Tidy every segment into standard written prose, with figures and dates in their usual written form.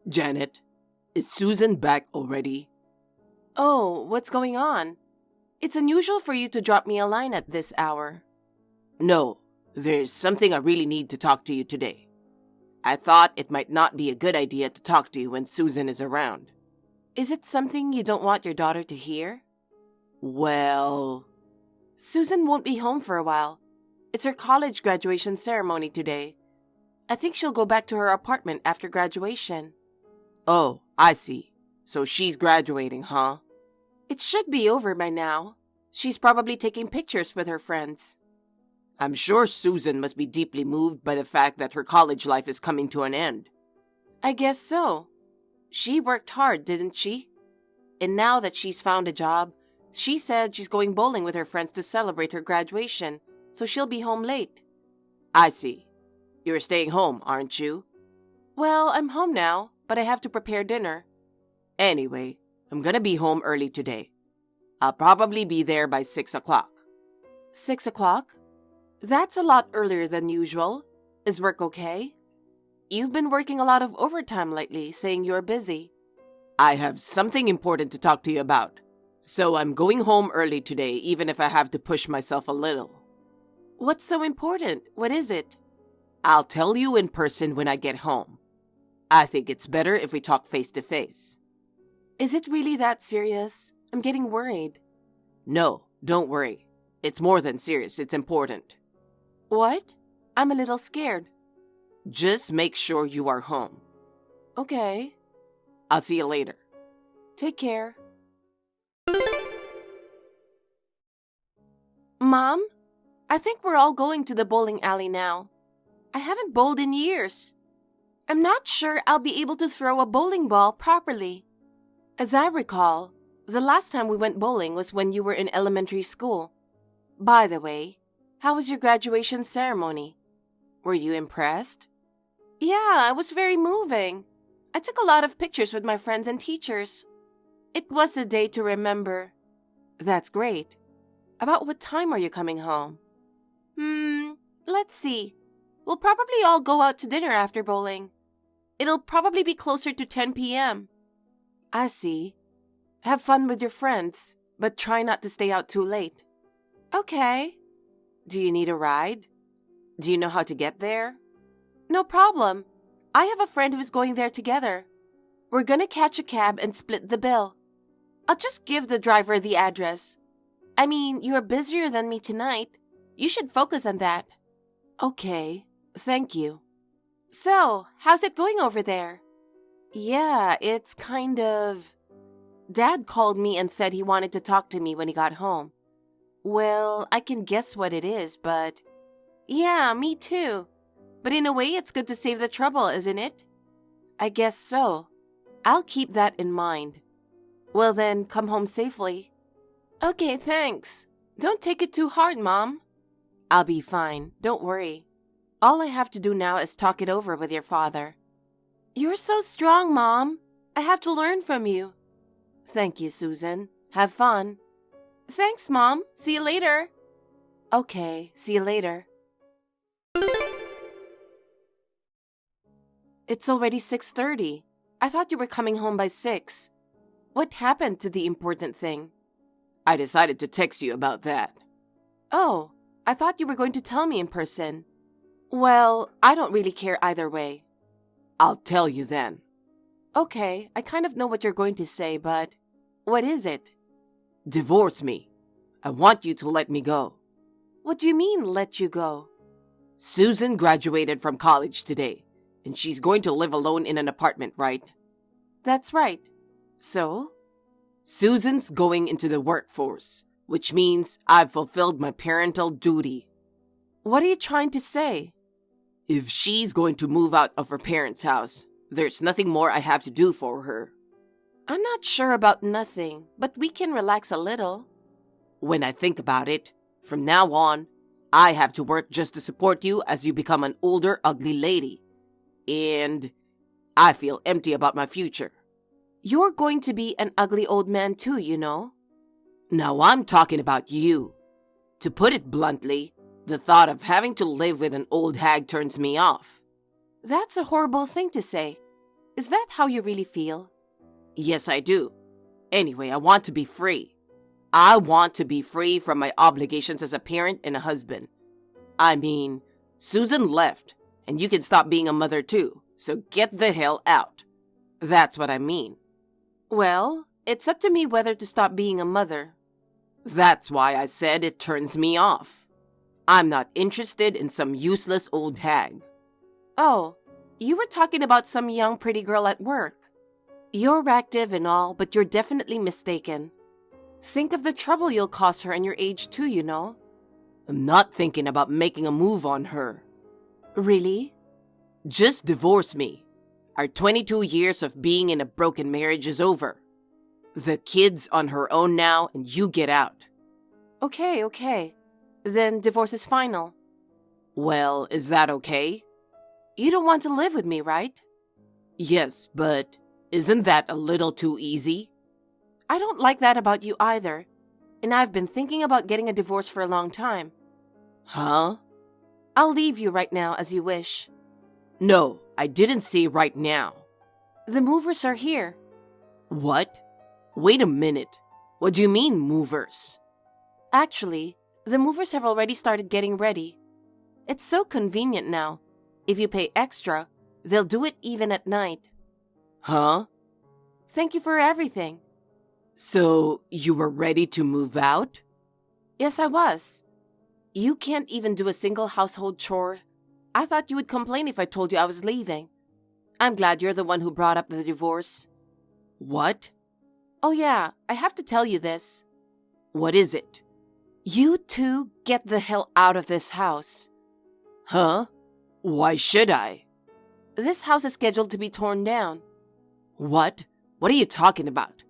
Janet, is Susan back already? Oh, what's going on? It's unusual for you to drop me a line at this hour. No, there's something I really need to talk to you today. I thought it might not be a good idea to talk to you when Susan is around. Is it something you don't want your daughter to hear? Well, Susan won't be home for a while. It's her college graduation ceremony today. I think she'll go back to her apartment after graduation. oh, I see. So she's graduating, huh? It should be over by now. She's probably taking pictures with her friends. I'm sure Susan must be deeply moved by the fact that her college life is coming to an end. I guess so. She worked hard, didn't she? And now that she's found a job, she said she's going bowling with her friends to celebrate her graduation, so she'll be home late. I see. You're staying home, aren't you? Well, I'm home now, but I have to prepare dinner. Anyway, I'm gonna be home early today. I'll probably be there by 6 o'clock. 6 o'clock? That's a lot earlier than usual. Is work okay? You've been working a lot of overtime lately, saying you're busy. I have something important to talk to you about. So I'm going home early today, even if I have to push myself a little. What's so important? What is it? I'll tell you in person when I get home. I think it's better if we talk face to face. Is it really that serious? I'm getting worried. No, don't worry. It's more than serious, it's important. What? I'm a little scared. Just make sure you are home. Okay. I'll see you later. Take care. Mom, I think we're all going to the bowling alley now. I haven't bowled in years. I'm not sure I'll be able to throw a bowling ball properly. As I recall, the last time we went bowling was when you were in elementary school. By the way, how was your graduation ceremony? Were you impressed? Yeah, it was very moving. I took a lot of pictures with my friends and teachers. It was a day to remember. That's great. About what time are you coming home? Let's see. We'll probably all go out to dinner after bowling. It'll probably be closer to 10 p.m. I see. Have fun with your friends, but try not to stay out too late. Okay. Do you need a ride? Do you know how to get there? No problem. I have a friend who's going there together. We're gonna catch a cab and split the bill. I'll just give the driver the address. I mean, you're busier than me tonight. You should focus on that. Okay, thank you. So, how's it going over there? Yeah, it's kind of... Dad called me and said he wanted to talk to me when he got home. Well, I can guess what it is, but... Yeah, me too. But in a way, it's good to save the trouble, isn't it? I guess so. I'll keep that in mind. Well then, come home safely. Okay, thanks. Don't take it too hard, Mom. I'll be fine, don't worry. All I have to do now is talk it over with your father. You're so strong, Mom. I have to learn from you. Thank you, Susan. Have fun. Thanks, Mom. See you later. Okay, see you later. It's already 6:30. I thought you were coming home by 6. What happened to the important thing? I decided to text you about that. Oh, I thought you were going to tell me in person. Well, I don't really care either way. I'll tell you then. Okay, I kind of know what you're going to say, but what is it? Divorce me. I want you to let me go. What do you mean, let you go? Susan graduated from college today, and she's going to live alone in an apartment, right? That's right. So? Susan's going into the workforce, which means I've fulfilled my parental duty. What are you trying to say? If she's going to move out of her parents' house, there's nothing more I have to do for her. I'm not sure about nothing, but we can relax a little. When I think about it, from now on, I have to work just to support you as you become an older, ugly lady. And I feel empty about my future. You're going to be an ugly old man too, you know. Now I'm talking about you. To put it bluntly, the thought of having to live with an old hag turns me off. That's a horrible thing to say. Is that how you really feel? Yes, I do. Anyway, I want to be free. I want to be free from my obligations as a parent and a husband. I mean, Susan left, and you can stop being a mother too, so get the hell out. That's what I mean. Well, it's up to me whether to stop being a mother. That's why I said it turns me off. I'm not interested in some useless old hag. Oh, you were talking about some young pretty girl at work. You're active and all, but you're definitely mistaken. Think of the trouble you'll cause her and your age too, you know. I'm not thinking about making a move on her. Really? Just divorce me. Our 22 years of being in a broken marriage is over. The kid's on her own now, and you get out. Okay. Then divorce is final. Well, is that okay? You don't want to live with me, right? Yes, but isn't that a little too easy? I don't like that about you either. And I've been thinking about getting a divorce for a long time. Huh? I'll leave you right now as you wish. No, I didn't say right now. The movers are here. What? Wait a minute. What do you mean, movers? Actually, the movers have already started getting ready. It's so convenient now. If you pay extra, they'll do it even at night. Huh? Thank you for everything. So, you were ready to move out? Yes, I was. You can't even do a single household chore. I thought you would complain if I told you I was leaving. I'm glad you're the one who brought up the divorce. What? Oh yeah, I have to tell you this. What is it? You two get the hell out of this house. Huh? Why should I? This house is scheduled to be torn down. What? What are you talking about?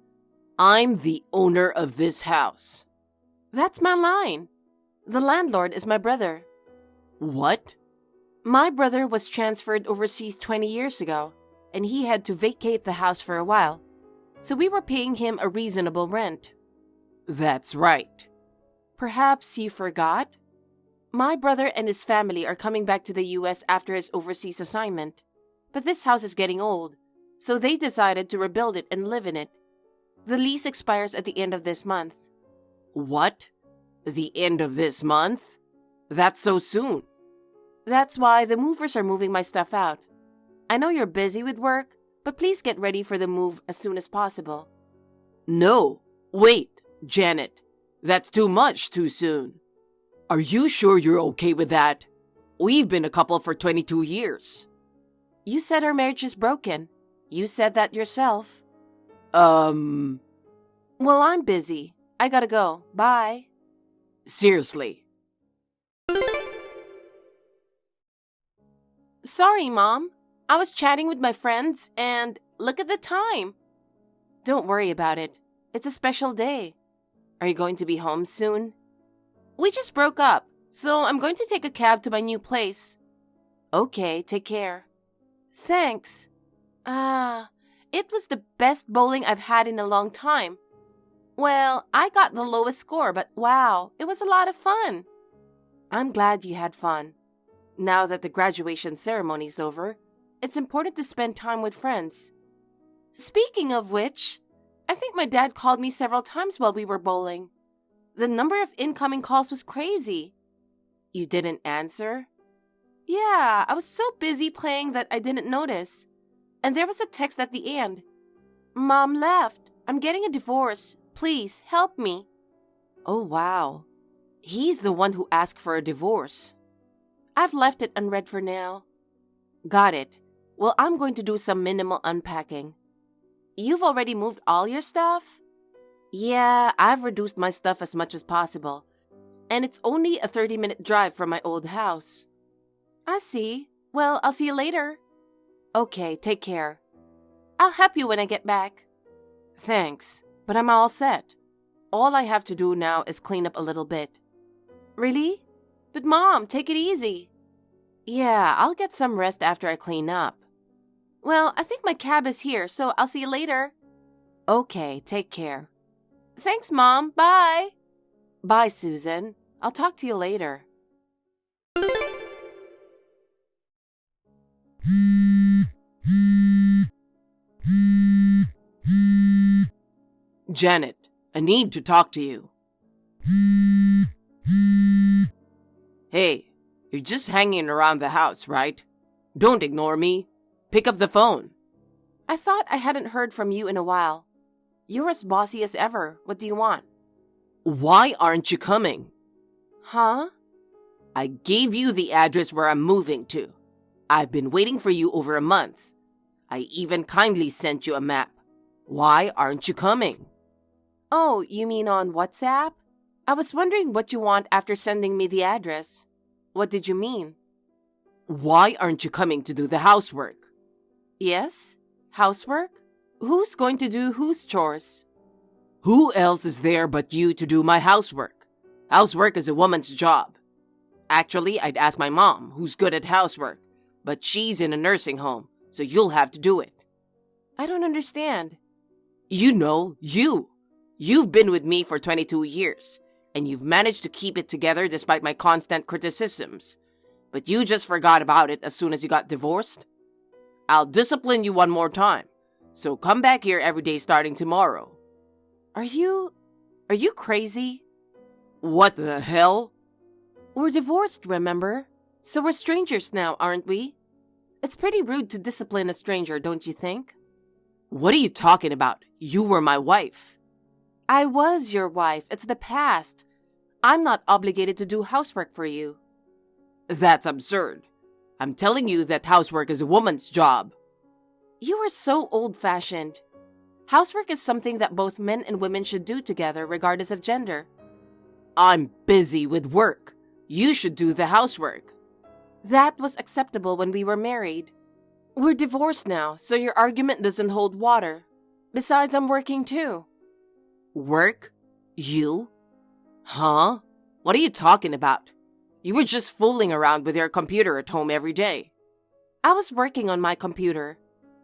I'm the owner of this house. That's my line. The landlord is my brother. What? My brother was transferred overseas 20 years ago, and he had to vacate the house for a while. So we were paying him a reasonable rent. That's right. Perhaps you forgot? My brother and his family are coming back to the US after his overseas assignment. But this house is getting old, so they decided to rebuild it and live in it. The lease expires at the end of this month. What? The end of this month? That's so soon. That's why the movers are moving my stuff out. I know you're busy with work, but please get ready for the move as soon as possible. No. Wait, Janet. That's too much too soon. Are you sure you're okay with that? We've been a couple for 22 years. You said our marriage is broken. You said that yourself. Well, I'm busy. I gotta go. Bye. Seriously. Sorry, Mom. I was chatting with my friends and look at the time. Don't worry about it. It's a special day. Are you going to be home soon? We just broke up, so I'm going to take a cab to my new place. Okay, take care. Thanks. It was the best bowling I've had in a long time. Well, I got the lowest score, but wow, it was a lot of fun. I'm glad you had fun. Now that the graduation ceremony's over, it's important to spend time with friends. Speaking of which, I think my dad called me several times while we were bowling. The number of incoming calls was crazy. You didn't answer? Yeah, I was so busy playing that I didn't notice. And there was a text at the end. Mom left. I'm getting a divorce. Please help me. Oh, wow. He's the one who asked for a divorce. I've left it unread for now. Got it. Well, I'm going to do some minimal unpacking. You've already moved all your stuff? Yeah, I've reduced my stuff as much as possible. And it's only a 30-minute drive from my old house. I see. Well, I'll see you later. Okay, take care. I'll help you when I get back. Thanks, but I'm all set. All I have to do now is clean up a little bit. Really? But Mom, take it easy. Yeah, I'll get some rest after I clean up. Well, I think my cab is here, so I'll see you later. Okay, take care. Thanks, Mom. Bye. Bye, Susan. I'll talk to you later. Janet, I need to talk to you. Hey, you're just hanging around the house, right? Don't ignore me. Pick up the phone. I thought I hadn't heard from you in a while. You're as bossy as ever. What do you want? Why aren't you coming? Huh? I gave you the address where I'm moving to. I've been waiting for you over a month. I even kindly sent you a map. Why aren't you coming? Oh, you mean on WhatsApp? I was wondering what you want after sending me the address. What did you mean? Why aren't you coming to do the housework? Yes? Housework? Who's going to do whose chores? Who else is there but you to do my housework? Housework is a woman's job. Actually, I'd ask my mom, who's good at housework, but she's in a nursing home, so you'll have to do it. I don't understand. You know, You've been with me for 22 years, and you've managed to keep it together despite my constant criticisms. But you just forgot about it as soon as you got divorced. I'll discipline you one more time, so come back here every day starting tomorrow. Are you crazy? What the hell? We're divorced, remember? So we're strangers now, aren't we? It's pretty rude to discipline a stranger, don't you think? What are you talking about? You were my wife. I was your wife. It's the past. I'm not obligated to do housework for you. That's absurd. I'm telling you that housework is a woman's job. You are so old-fashioned. Housework is something that both men and women should do together, regardless of gender. I'm busy with work. You should do the housework. That was acceptable when we were married. We're divorced now, so your argument doesn't hold water. Besides, I'm working too. Work? You? Huh? What are you talking about? You were just fooling around with your computer at home every day. I was working on my computer.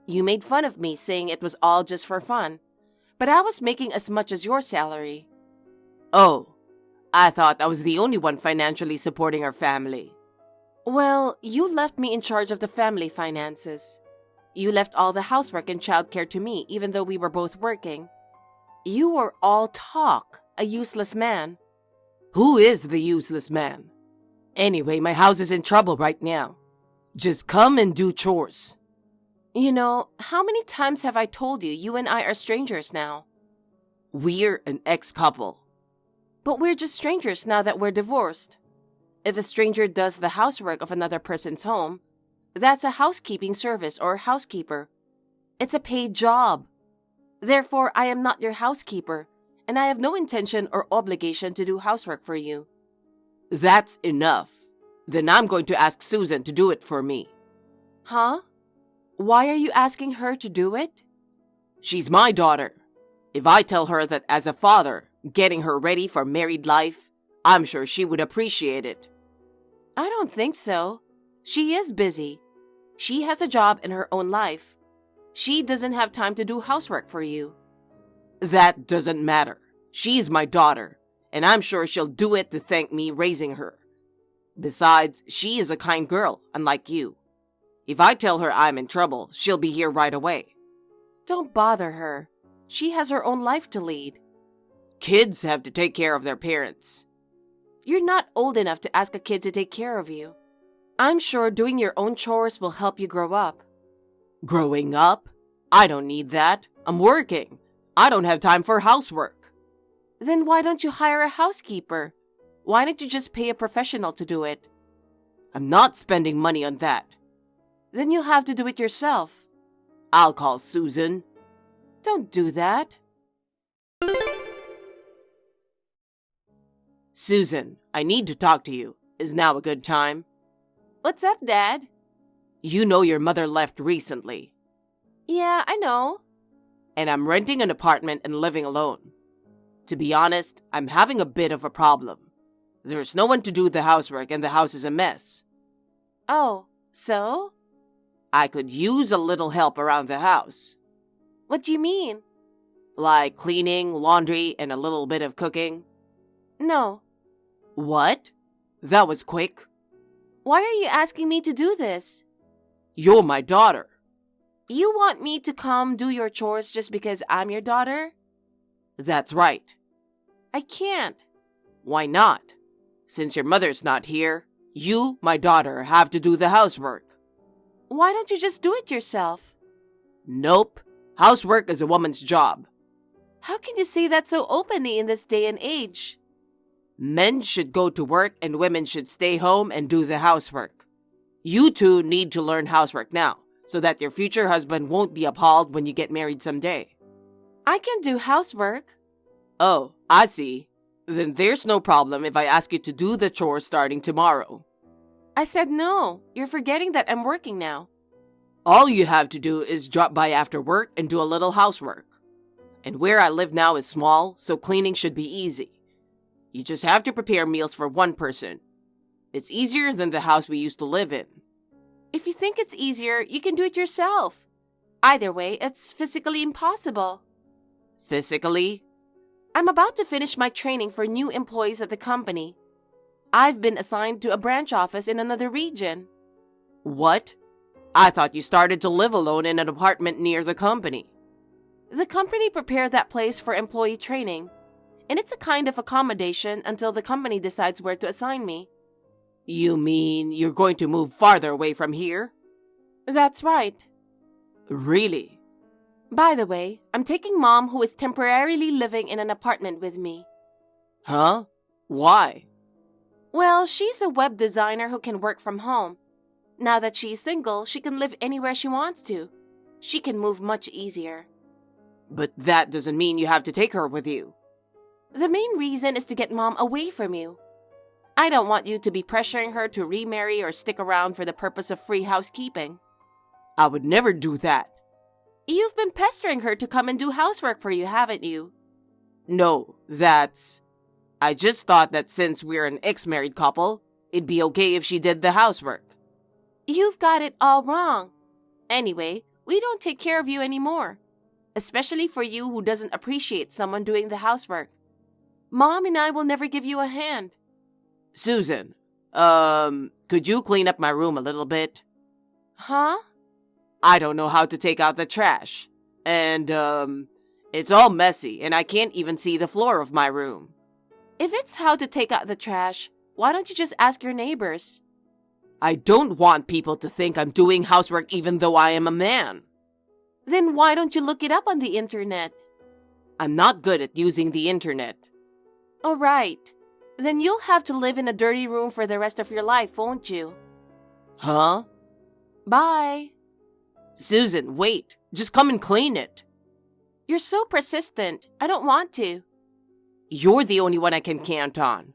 You made fun of me, saying it was all just for fun. But I was making as much as your salary. Oh, I thought I was the only one financially supporting our family. Well, you left me in charge of the family finances. You left all the housework and childcare to me, even though we were both working. You were all talk, a useless man. Who is the useless man? Anyway, my house is in trouble right now. Just come and do chores. You know, how many times have I told you you and I are strangers now? We're an ex-couple. But we're just strangers now that we're divorced. If a stranger does the housework of another person's home, that's a housekeeping service or housekeeper. It's a paid job. Therefore, I am not your housekeeper, and I have no intention or obligation to do housework for you. That's enough. Then I'm going to ask Susan to do it for me. Huh? Why are you asking her to do it? She's my daughter. If I tell her that as a father, getting her ready for married life, I'm sure she would appreciate it. I don't think so. She is busy. She has a job in her own life. She doesn't have time to do housework for you. That doesn't matter. She's my daughter, and I'm sure she'll do it to thank me raising her. Besides, she is a kind girl, unlike you. If I tell her I'm in trouble, she'll be here right away. Don't bother her. She has her own life to lead. Kids have to take care of their parents. You're not old enough to ask a kid to take care of you. I'm sure doing your own chores will help you grow up. Growing up? I don't need that. I'm working. I don't have time for housework. Then why don't you hire a housekeeper? Why don't you just pay a professional to do it? I'm not spending money on that. Then you'll have to do it yourself. I'll call Susan. Don't do that. Susan, I need to talk to you. Is now a good time? What's up, Dad? You know your mother left recently. Yeah, I know. And I'm renting an apartment and living alone. To be honest, I'm having a bit of a problem. There's no one to do the housework and the house is a mess. Oh, so? I could use a little help around the house. What do you mean? Like cleaning, laundry, and a little bit of cooking. No. What? That was quick. Why are you asking me to do this? You're my daughter. You want me to come do your chores just because I'm your daughter? That's right. I can't. Why not? Since your mother's not here, you, my daughter, have to do the housework. Why don't you just do it yourself? Nope. Housework is a woman's job. How can you say that so openly in this day and age? Men should go to work and women should stay home and do the housework. You two need to learn housework now, so that your future husband won't be appalled when you get married someday. I can do housework. Oh, I see. Then there's no problem if I ask you to do the chores starting tomorrow. I said no. You're forgetting that I'm working now. All you have to do is drop by after work and do a little housework. And where I live now is small, so cleaning should be easy. You just have to prepare meals for one person. It's easier than the house we used to live in. If you think it's easier, you can do it yourself. Either way, it's physically impossible. Physically? I'm about to finish my training for new employees at the company. I've been assigned to a branch office in another region. What? I thought you started to live alone in an apartment near the company. The company prepared that place for employee training, and it's a kind of accommodation until the company decides where to assign me. You mean you're going to move farther away from here? That's right. Really? By the way, I'm taking Mom, who is temporarily living in an apartment with me. Huh? Why? Well, she's a web designer who can work from home. Now that she's single, she can live anywhere she wants to. She can move much easier. But that doesn't mean you have to take her with you. The main reason is to get Mom away from you. I don't want you to be pressuring her to remarry or stick around for the purpose of free housekeeping. I would never do that. You've been pestering her to come and do housework for you, haven't you? No, I just thought that since we're an ex-married couple, it'd be okay if she did the housework. You've got it all wrong. Anyway, we don't take care of you anymore. Especially for you who doesn't appreciate someone doing the housework. Mom and I will never give you a hand. Susan, could you clean up my room a little bit? Huh? I don't know how to take out the trash. And, it's all messy and I can't even see the floor of my room. If it's how to take out the trash, why don't you just ask your neighbors? I don't want people to think I'm doing housework even though I am a man. Then why don't you look it up on the internet? I'm not good at using the internet. Oh, right. Then you'll have to live in a dirty room for the rest of your life, won't you? Huh? Bye. Susan, wait. Just come and clean it. You're so persistent. I don't want to. You're the only one I can count on.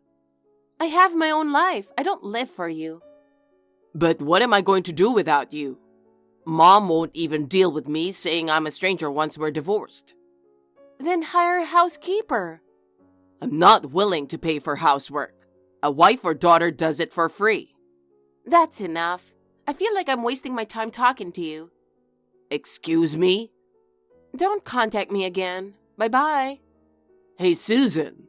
I have my own life. I don't live for you. But what am I going to do without you? Mom won't even deal with me saying I'm a stranger once we're divorced. Then hire a housekeeper. I'm not willing to pay for housework. A wife or daughter does it for free. That's enough. I feel like I'm wasting my time talking to you. Excuse me? Don't contact me again. Bye-bye. Hey, Susan.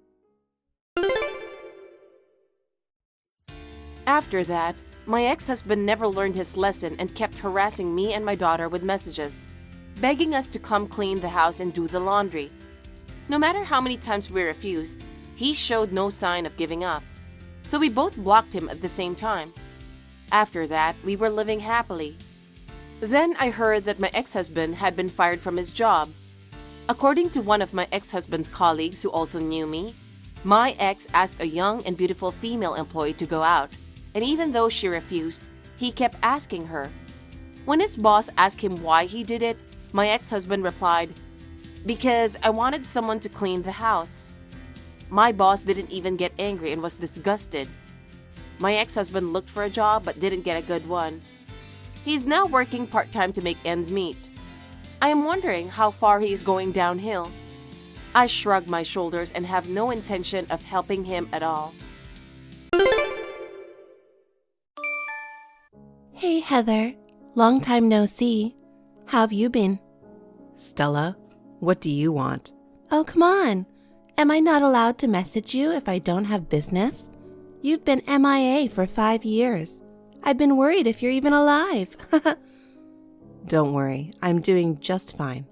After that, my ex-husband never learned his lesson and kept harassing me and my daughter with messages, begging us to come clean the house and do the laundry. No matter how many times we refused, he showed no sign of giving up. So we both blocked him at the same time. After that, we were living happily. Then I heard that my ex-husband had been fired from his job. According to one of my ex-husband's colleagues who also knew me, my ex asked a young and beautiful female employee to go out, and even though she refused, he kept asking her. When his boss asked him why he did it, my ex-husband replied, "Because I wanted someone to clean the house." My boss didn't even get angry and was disgusted. My ex-husband looked for a job but didn't get a good one. He's now working part-time to make ends meet. I am wondering how far he is going downhill. I shrug my shoulders and have no intention of helping him at all. Hey Heather, long time no see. How have you been? Stella, what do you want? Oh, come on. Am I not allowed to message you if I don't have business? You've been MIA for 5 years. I've been worried if you're even alive. Don't worry, I'm doing just fine.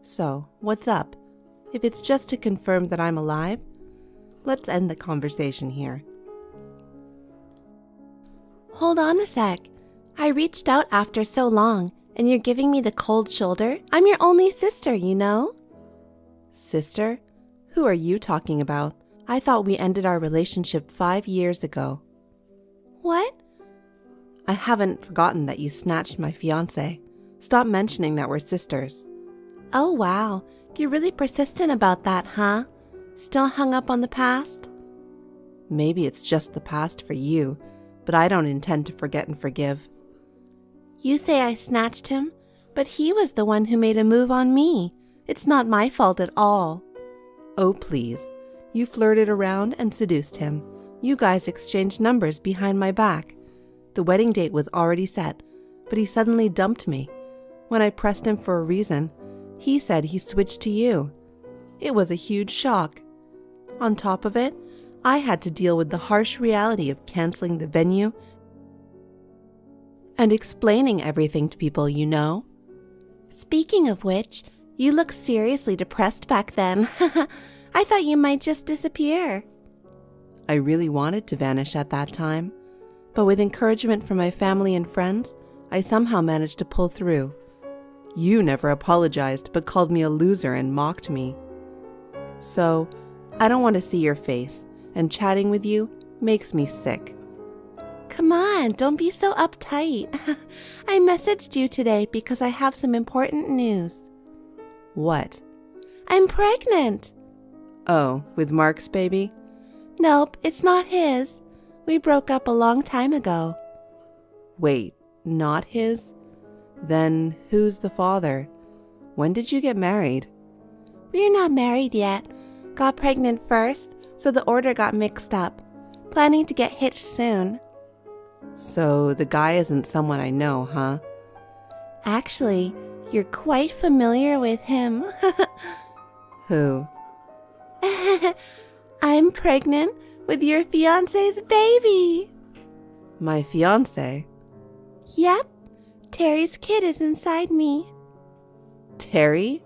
So, what's up? If it's just to confirm that I'm alive, let's end the conversation here. Hold on a sec. I reached out after so long, and you're giving me the cold shoulder? I'm your only sister, you know? Sister? Who are you talking about? I thought we ended our relationship 5 years ago. What? I haven't forgotten that you snatched my fiancé. Stop mentioning that we're sisters. Oh wow, you're really persistent about that, huh? Still hung up on the past? Maybe it's just the past for you, but I don't intend to forget and forgive. You say I snatched him, but he was the one who made a move on me. It's not my fault at all. Oh, please. You flirted around and seduced him. You guys exchanged numbers behind my back. The wedding date was already set, but he suddenly dumped me. When I pressed him for a reason, he said he switched to you. It was a huge shock. On top of it, I had to deal with the harsh reality of canceling the venue and explaining everything to people you know. Speaking of which, you looked seriously depressed back then. I thought you might just disappear. I really wanted to vanish at that time, but with encouragement from my family and friends, I somehow managed to pull through. You never apologized but called me a loser and mocked me. So, I don't want to see your face, and chatting with you makes me sick. Come on, don't be so uptight. I messaged you today because I have some important news. What? I'm pregnant. Oh, with Mark's baby? Nope, it's not his. We broke up a long time ago. Wait, not his? Then who's the father? When did you get married? We're not married yet. Got pregnant first, so the order got mixed up. Planning to get hitched soon. So the guy isn't someone I know, huh? Actually, you're quite familiar with him. Who? I'm pregnant with your fiancé's baby. My fiancé? Yep. Terry's kid is inside me. Terry?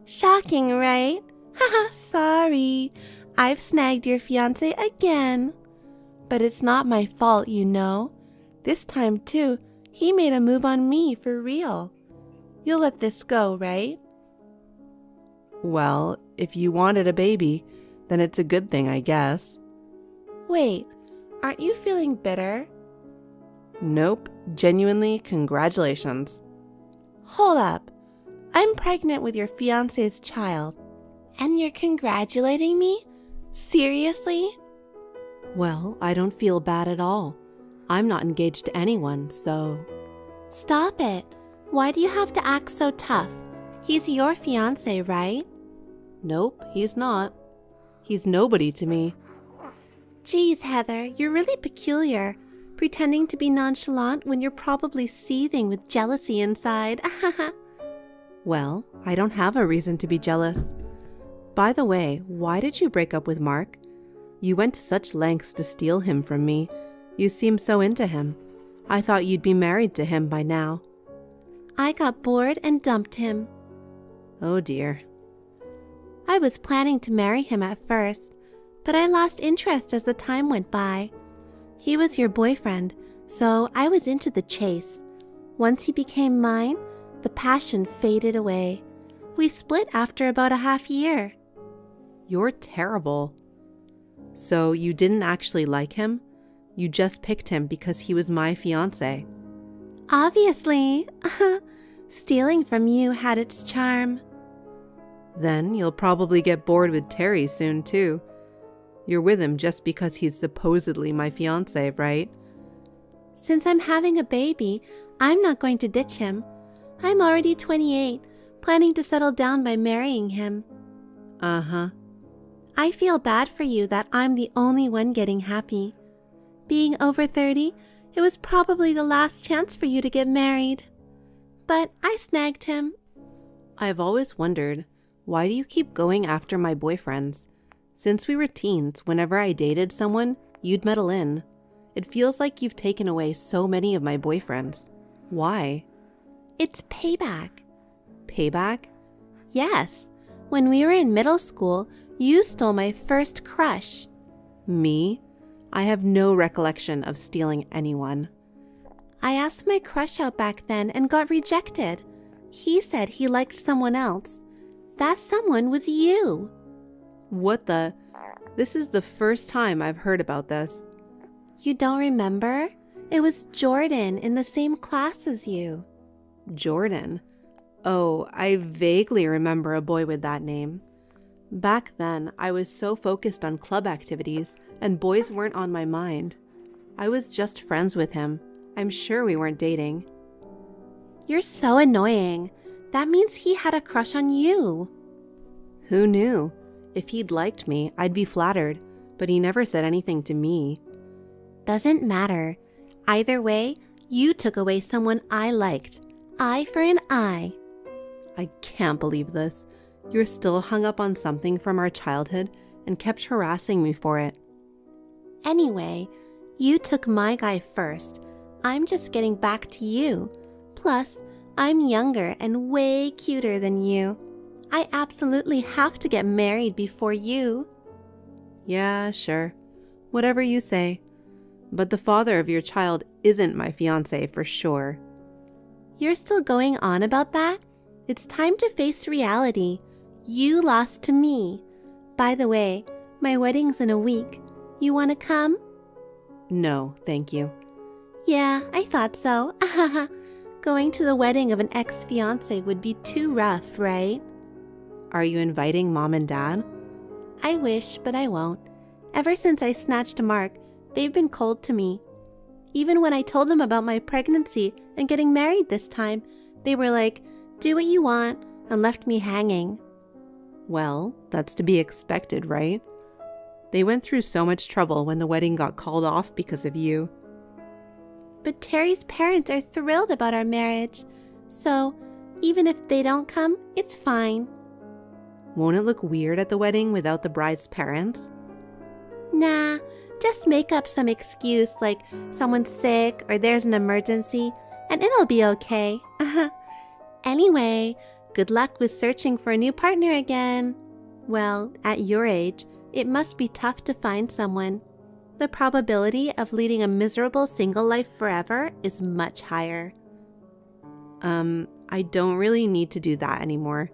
Shocking, right? Haha, sorry. I've snagged your fiancé again. But it's not my fault, you know. This time, too, he made a move on me for real. You'll let this go, right? Well, if you wanted a baby, then it's a good thing, I guess. Wait, aren't you feeling bitter? Nope, genuinely, congratulations. Hold up. I'm pregnant with your fiancé's child. And you're congratulating me? Seriously? Well, I don't feel bad at all. I'm not engaged to anyone, so... Stop it. Why do you have to act so tough? He's your fiancé, right? Nope, he's not. He's nobody to me. Geez, Heather, you're really peculiar. Pretending to be nonchalant when you're probably seething with jealousy inside. Well, I don't have a reason to be jealous. By the way, why did you break up with Mark? You went to such lengths to steal him from me. You seem so into him. I thought you'd be married to him by now. I got bored and dumped him. Oh dear. I was planning to marry him at first, but I lost interest as the time went by. He was your boyfriend, so I was into the chase. Once he became mine, the passion faded away. We split after about a half year. You're terrible. So you didn't actually like him? You just picked him because he was my fiancé. Obviously. Stealing from you had its charm. Then you'll probably get bored with Terry soon, too. You're with him just because he's supposedly my fiancé, right? Since I'm having a baby, I'm not going to ditch him. I'm already 28, planning to settle down by marrying him. Uh-huh. I feel bad for you that I'm the only one getting happy. Being over 30, it was probably the last chance for you to get married. But I snagged him. I've always wondered, why do you keep going after my boyfriends? Since we were teens, whenever I dated someone, you'd meddle in. It feels like you've taken away so many of my boyfriends. Why? It's payback. Payback? Yes. When we were in middle school, you stole my first crush. Me? I have no recollection of stealing anyone. I asked my crush out back then and got rejected. He said he liked someone else. That someone was you. What the? This is the first time I've heard about this. You don't remember? It was Jordan in the same class as you. Jordan? Oh, I vaguely remember a boy with that name. Back then, I was so focused on club activities, and boys weren't on my mind. I was just friends with him. I'm sure we weren't dating. You're so annoying. That means he had a crush on you. Who knew? If he'd liked me, I'd be flattered, but he never said anything to me. Doesn't matter. Either way, you took away someone I liked. Eye for an eye. I can't believe this. You're still hung up on something from our childhood and kept harassing me for it. Anyway, you took my guy first. I'm just getting back to you. Plus, I'm younger and way cuter than you. I absolutely have to get married before you. Yeah, sure. Whatever you say. But the father of your child isn't my fiancé for sure. You're still going on about that? It's time to face reality. You lost to me. By the way, my wedding's in a week. You want to come? No, thank you. Yeah, I thought so. Going to the wedding of an ex-fiancé would be too rough, right? Are you inviting Mom and Dad? I wish, but I won't. Ever since I snatched Mark, they've been cold to me. Even when I told them about my pregnancy and getting married this time, they were like, do what you want, and left me hanging. Well, that's to be expected, right? They went through so much trouble when the wedding got called off because of you. But Terry's parents are thrilled about our marriage, so even if they don't come, it's fine. Won't it look weird at the wedding without the bride's parents? Nah, just make up some excuse like someone's sick or there's an emergency, and it'll be okay. Anyway, good luck with searching for a new partner again. Well, at your age, it must be tough to find someone. The probability of leading a miserable single life forever is much higher. I don't really need to do that anymore.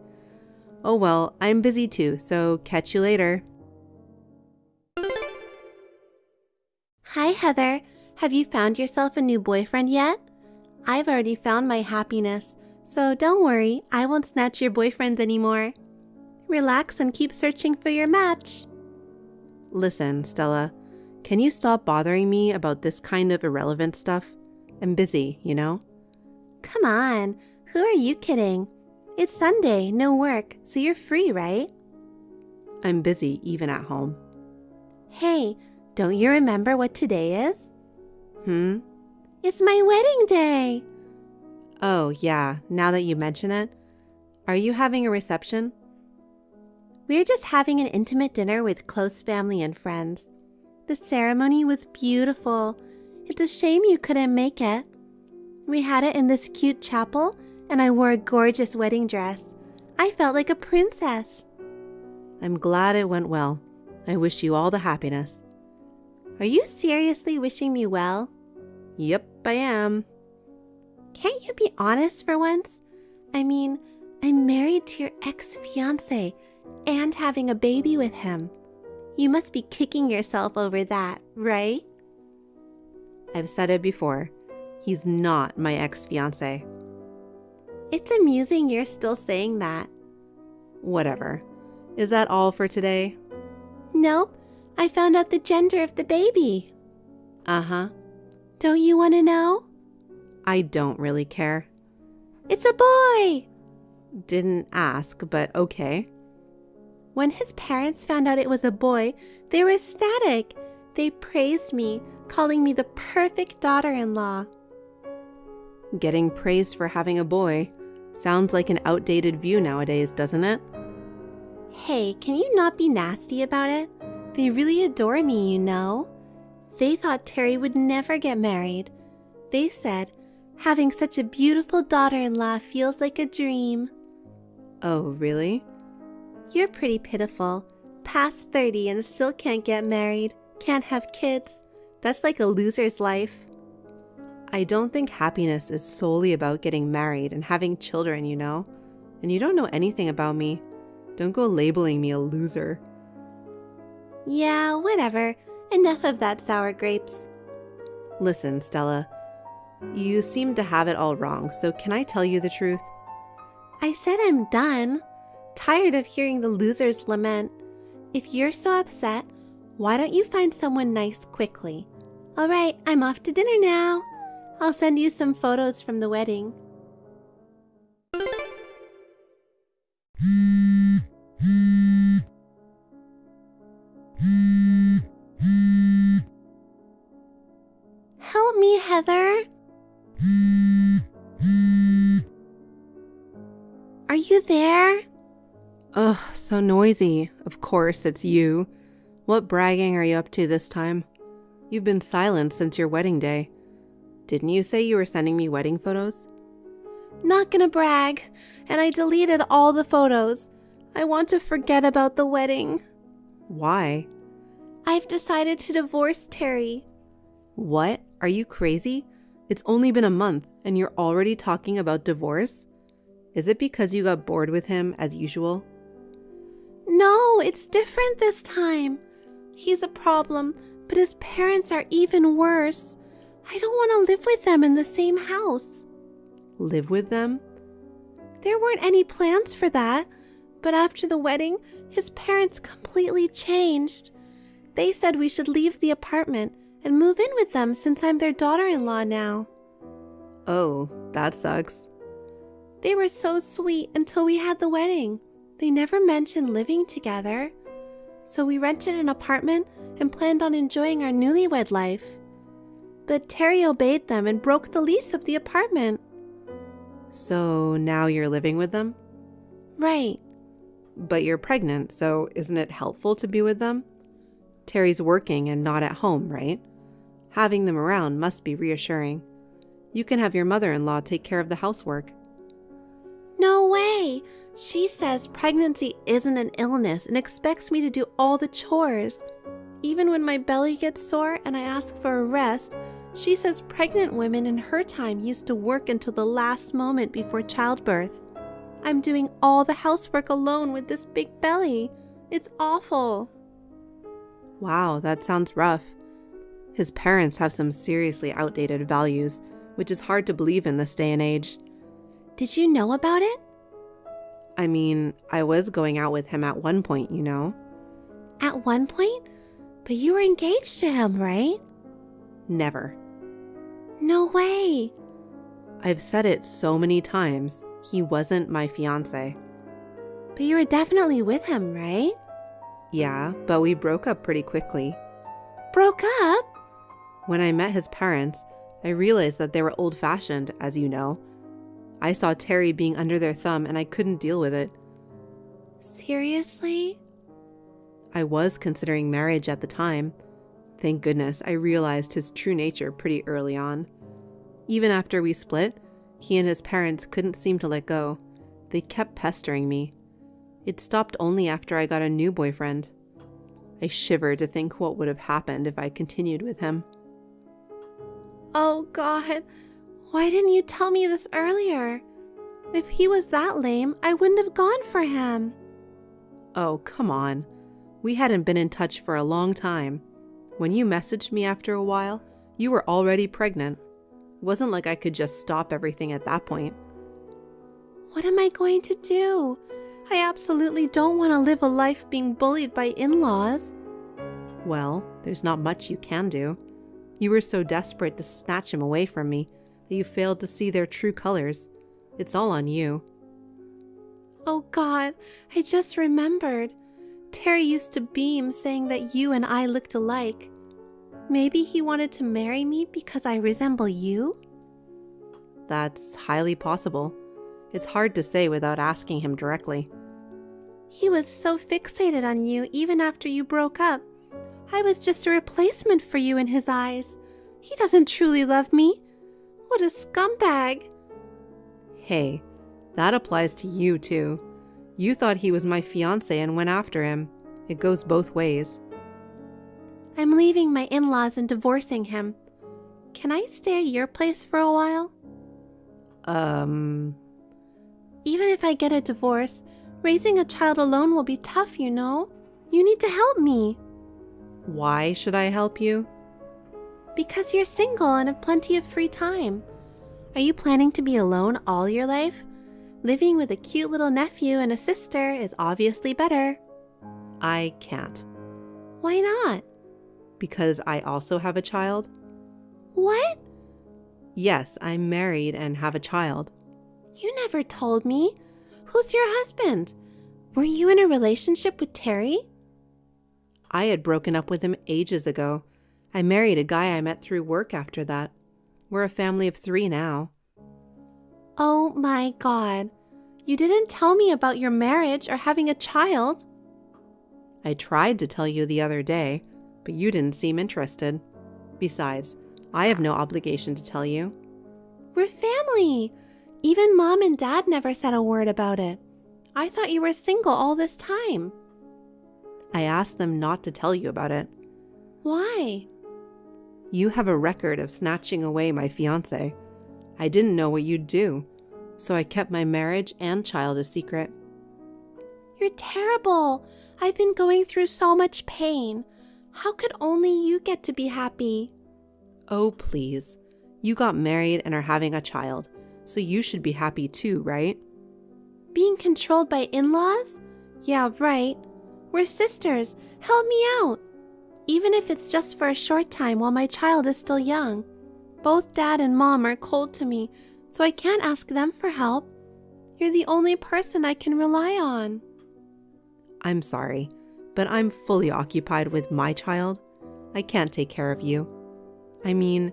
Oh well, I'm busy too, so catch you later. Hi, Heather. Have you found yourself a new boyfriend yet? I've already found my happiness, so don't worry, I won't snatch your boyfriends anymore. Relax and keep searching for your match. Listen, Stella, can you stop bothering me about this kind of irrelevant stuff? I'm busy, you know? Come on, who are you kidding? It's Sunday, no work, so you're free, right? I'm busy even at home. Hey, don't you remember what today is? It's my wedding day. Oh, yeah, now that you mention it. Are you having a reception? We're just having an intimate dinner with close family and friends. The ceremony was beautiful. It's a shame you couldn't make it. We had it in this cute chapel, and I wore a gorgeous wedding dress. I felt like a princess. I'm glad it went well. I wish you all the happiness. Are you seriously wishing me well? Yep, I am. Can't you be honest for once? I mean, I'm married to your ex-fiancé and having a baby with him. You must be kicking yourself over that, right? I've said it before. He's not my ex-fiancé. It's amusing you're still saying that. Whatever. Is that all for today? Nope. I found out the gender of the baby. Uh-huh. Don't you want to know? I don't really care. It's a boy! Didn't ask, but okay. When his parents found out it was a boy, they were ecstatic. They praised me, calling me the perfect daughter-in-law. Getting praised for having a boy sounds like an outdated view nowadays, doesn't it? Hey, can you not be nasty about it? They really adore me, you know. They thought Terry would never get married. They said, having such a beautiful daughter-in-law feels like a dream. Oh, really? You're pretty pitiful. Past 30 and still can't get married, can't have kids. That's like a loser's life. I don't think happiness is solely about getting married and having children, you know? And you don't know anything about me. Don't go labeling me a loser. Yeah, whatever. Enough of that sour grapes. Listen, Stella. You seem to have it all wrong, so can I tell you the truth? I said I'm done. Tired of hearing the losers lament. If you're so upset, why don't you find someone nice quickly? All right, I'm off to dinner now. I'll send you some photos from the wedding. Help me, Heather. Are you there? Ugh, so noisy. Of course, it's you. What bragging are you up to this time? You've been silent since your wedding day. Didn't you say you were sending me wedding photos? Not gonna brag, and I deleted all the photos. I want to forget about the wedding. Why? I've decided to divorce Terry. What? Are you crazy? It's only been a month and you're already talking about divorce? Is it because you got bored with him as usual? No, it's different this time. He's a problem, but his parents are even worse. I don't want to live with them in the same house. Live with them? There weren't any plans for that, but after the wedding, his parents completely changed. They said we should leave the apartment and move in with them since I'm their daughter-in-law now. Oh, that sucks. They were so sweet until we had the wedding. They never mentioned living together. So we rented an apartment and planned on enjoying our newlywed life. But Terry obeyed them and broke the lease of the apartment. So now you're living with them? Right. But you're pregnant, so isn't it helpful to be with them? Terry's working and not at home, right? Having them around must be reassuring. You can have your mother-in-law take care of the housework. No way! She says pregnancy isn't an illness and expects me to do all the chores. Even when my belly gets sore and I ask for a rest, she says pregnant women in her time used to work until the last moment before childbirth. I'm doing all the housework alone with this big belly. It's awful. Wow, that sounds rough. His parents have some seriously outdated values, which is hard to believe in this day and age. Did you know about it? I mean, I was going out with him at one point, you know. At one point? But you were engaged to him, right? Never. No way. I've said it so many times. He wasn't my fiancé. But you were definitely with him, right? Yeah, but we broke up pretty quickly. Broke up? When I met his parents, I realized that they were old-fashioned, as you know. I saw Terry being under their thumb and I couldn't deal with it. Seriously? I was considering marriage at the time. Thank goodness I realized his true nature pretty early on. Even after we split, he and his parents couldn't seem to let go. They kept pestering me. It stopped only after I got a new boyfriend. I shiver to think what would have happened if I continued with him. Oh God, why didn't you tell me this earlier? If he was that lame, I wouldn't have gone for him. Oh, come on. We hadn't been in touch for a long time. When you messaged me after a while, you were already pregnant. It wasn't like I could just stop everything at that point. What am I going to do? I absolutely don't want to live a life being bullied by in-laws. Well, there's not much you can do. You were so desperate to snatch him away from me that you failed to see their true colors. It's all on you. Oh God, I just remembered. Terry used to beam saying that you and I looked alike. Maybe he wanted to marry me because I resemble you? That's highly possible. It's hard to say without asking him directly. He was so fixated on you even after you broke up. I was just a replacement for you in his eyes. He doesn't truly love me. What a scumbag. Hey, that applies to you too. You thought he was my fiancé and went after him. It goes both ways. I'm leaving my in-laws and divorcing him. Can I stay at your place for a while? Even if I get a divorce, raising a child alone will be tough, you know. You need to help me. Why should I help you? Because you're single and have plenty of free time. Are you planning to be alone all your life? Living with a cute little nephew and a sister is obviously better. I can't. Why not? Because I also have a child. What? Yes, I'm married and have a child. You never told me. Who's your husband? Were you in a relationship with Terry? I had broken up with him ages ago. I married a guy I met through work after that. We're a family of 3 now. Oh my God. You didn't tell me about your marriage or having a child. I tried to tell you the other day, but you didn't seem interested. Besides, I have no obligation to tell you. We're family. Even Mom and Dad never said a word about it. I thought you were single all this time. I asked them not to tell you about it. Why? You have a record of snatching away my fiancé. I didn't know what you'd do, so I kept my marriage and child a secret. You're terrible. I've been going through so much pain. How could only you get to be happy? Oh, please. You got married and are having a child, so you should be happy too, right? Being controlled by in-laws? Yeah, right. We're sisters. Help me out. Even if it's just for a short time while my child is still young. Both Dad and Mom are cold to me, so I can't ask them for help. You're the only person I can rely on. I'm sorry, but I'm fully occupied with my child. I can't take care of you. I mean,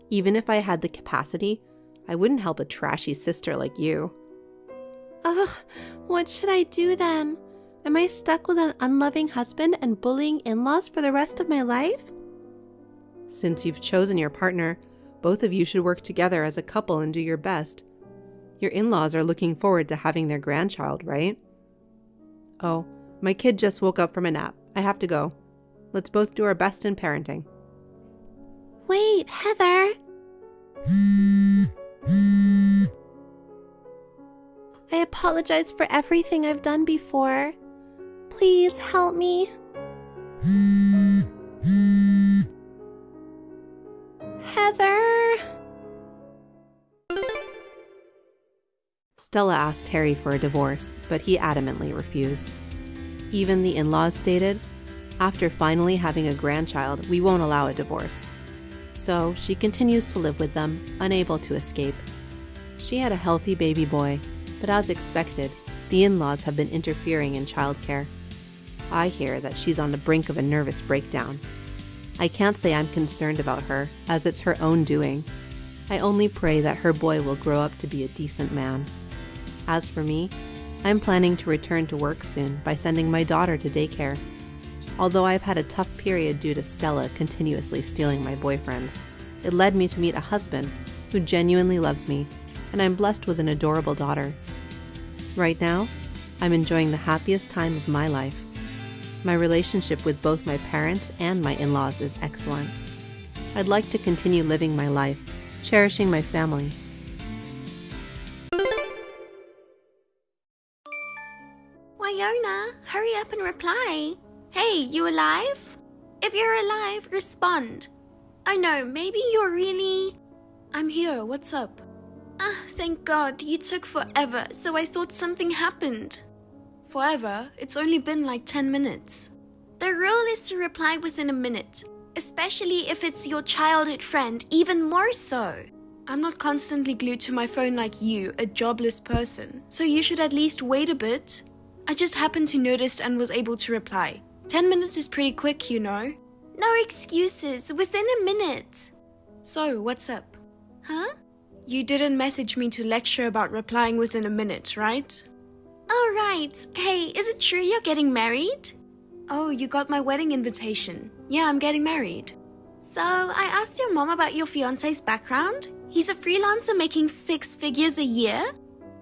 even if I had the capacity, I wouldn't help a trashy sister like you. Ugh, what should I do then? Am I stuck with an unloving husband and bullying in-laws for the rest of my life? Since you've chosen your partner, both of you should work together as a couple and do your best. Your in-laws are looking forward to having their grandchild, right? Oh, my kid just woke up from a nap. I have to go. Let's both do our best in parenting. Wait, Heather. I apologize for everything I've done before. Please help me. Heather. Stella asked Terry for a divorce, but he adamantly refused. Even the in-laws stated, after finally having a grandchild, we won't allow a divorce. So she continues to live with them, unable to escape. She had a healthy baby boy, but as expected, the in-laws have been interfering in childcare. I hear that she's on the brink of a nervous breakdown. I can't say I'm concerned about her, as it's her own doing. I only pray that her boy will grow up to be a decent man. As for me, I'm planning to return to work soon by sending my daughter to daycare. Although I've had a tough period due to Stella continuously stealing my boyfriends, it led me to meet a husband who genuinely loves me, and I'm blessed with an adorable daughter. Right now, I'm enjoying the happiest time of my life. My relationship with both my parents and my in-laws is excellent. I'd like to continue living my life, cherishing my family. Wyona, hurry up and reply. Hey, you alive? If you're alive, respond. I know, maybe you're really... I'm here, what's up? Thank God, you took forever, so I thought something happened. Forever? It's only been like 10 minutes. The rule is to reply within a minute, especially if it's your childhood friend, even more so. I'm not constantly glued to my phone like you, a jobless person, so you should at least wait a bit. I just happened to notice and was able to reply. 10 minutes is pretty quick, you know. No excuses, within a minute. So, what's up? Huh? You didn't message me to lecture about replying within a minute, right? Oh, right. Hey, is it true you're getting married? Oh, you got my wedding invitation. Yeah, I'm getting married. So, I asked your mom about your fiancé's background. He's a freelancer making 6 figures a year?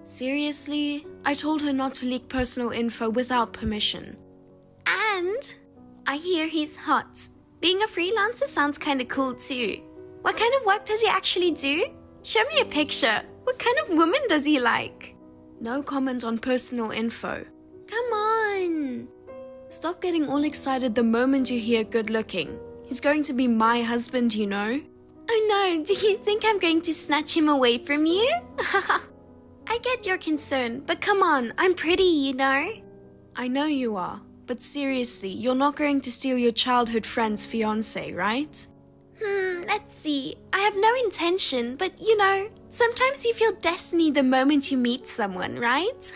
Seriously? I told her not to leak personal info without permission. And I hear he's hot. Being a freelancer sounds kind of cool too. What kind of work does he actually do? Show me a picture. What kind of woman does he like? No comment on personal info. Come on. Stop getting all excited the moment you hear good looking. He's going to be my husband, you know. Oh no, do you think I'm going to snatch him away from you? I get your concern, but come on, I'm pretty, you know. I know you are, but seriously, you're not going to steal your childhood friend's fiancé, right? Let's see. I have no intention, but you know, sometimes you feel destiny the moment you meet someone, right?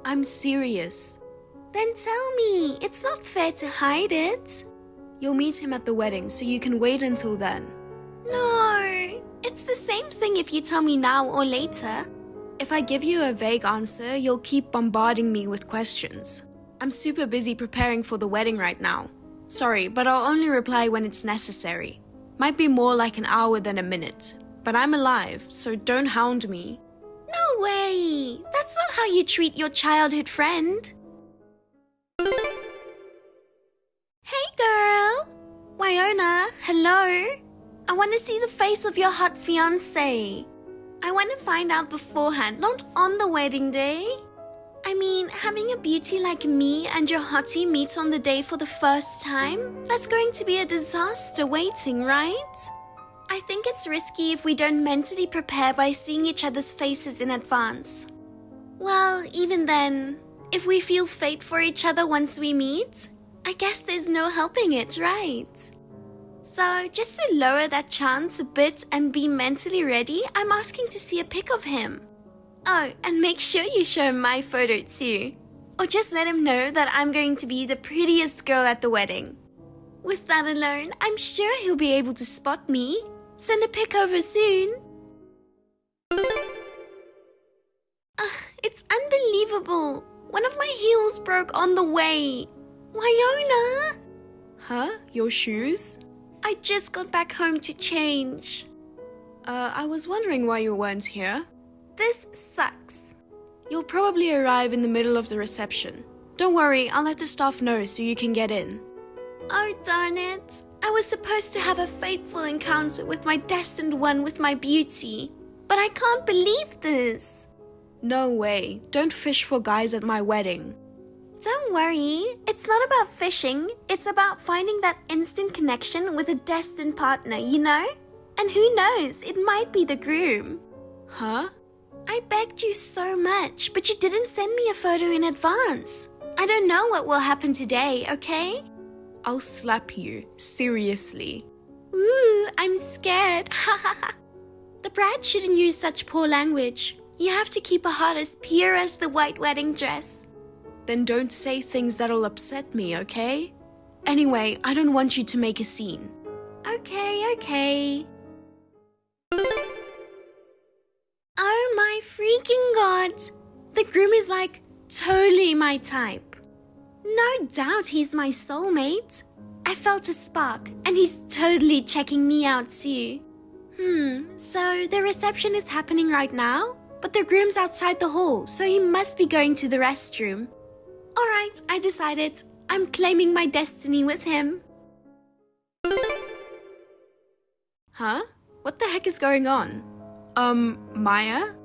I'm serious. Then tell me, it's not fair to hide it. You'll meet him at the wedding, so you can wait until then. No, it's the same thing if you tell me now or later. If I give you a vague answer, you'll keep bombarding me with questions. I'm super busy preparing for the wedding right now. Sorry, but I'll only reply when it's necessary. Might be more like an hour than a minute. But I'm alive, so don't hound me. No way! That's not how you treat your childhood friend. Hey girl! Wyona, hello? I want to see the face of your hot fiancé. I want to find out beforehand, not on the wedding day. I mean, having a beauty like me and your hottie meet on the day for the first time, that's going to be a disaster waiting, right? I think it's risky if we don't mentally prepare by seeing each other's faces in advance. Well, even then, if we feel fate for each other once we meet, I guess there's no helping it, right? So, just to lower that chance a bit and be mentally ready, I'm asking to see a pic of him. Oh, and make sure you show him my photo too. Or just let him know that I'm going to be the prettiest girl at the wedding. With that alone, I'm sure he'll be able to spot me. Send a pic over soon. It's unbelievable. One of my heels broke on the way. Wyona! Huh? Your shoes? I just got back home to change. I was wondering why you weren't here. This sucks. You'll probably arrive in the middle of the reception. Don't worry, I'll let the staff know so you can get in. Oh, darn it. I was supposed to have a fateful encounter with my destined one with my beauty. But I can't believe this. No way. Don't fish for guys at my wedding. Don't worry. It's not about fishing. It's about finding that instant connection with a destined partner, you know? And who knows, it might be the groom. Huh? I begged you so much, but you didn't send me a photo in advance. I don't know what will happen today, okay? I'll slap you. Seriously. Ooh, I'm scared. The bride shouldn't use such poor language. You have to keep a heart as pure as the white wedding dress. Then don't say things that'll upset me, okay? Anyway, I don't want you to make a scene. Okay. Oh my freaking god! The groom is like totally my type. No doubt he's my soulmate. I felt a spark and he's totally checking me out too. So the reception is happening right now, but the groom's outside the hall, so he must be going to the restroom. Alright, I decided. I'm claiming my destiny with him. Huh? What the heck is going on? Maya?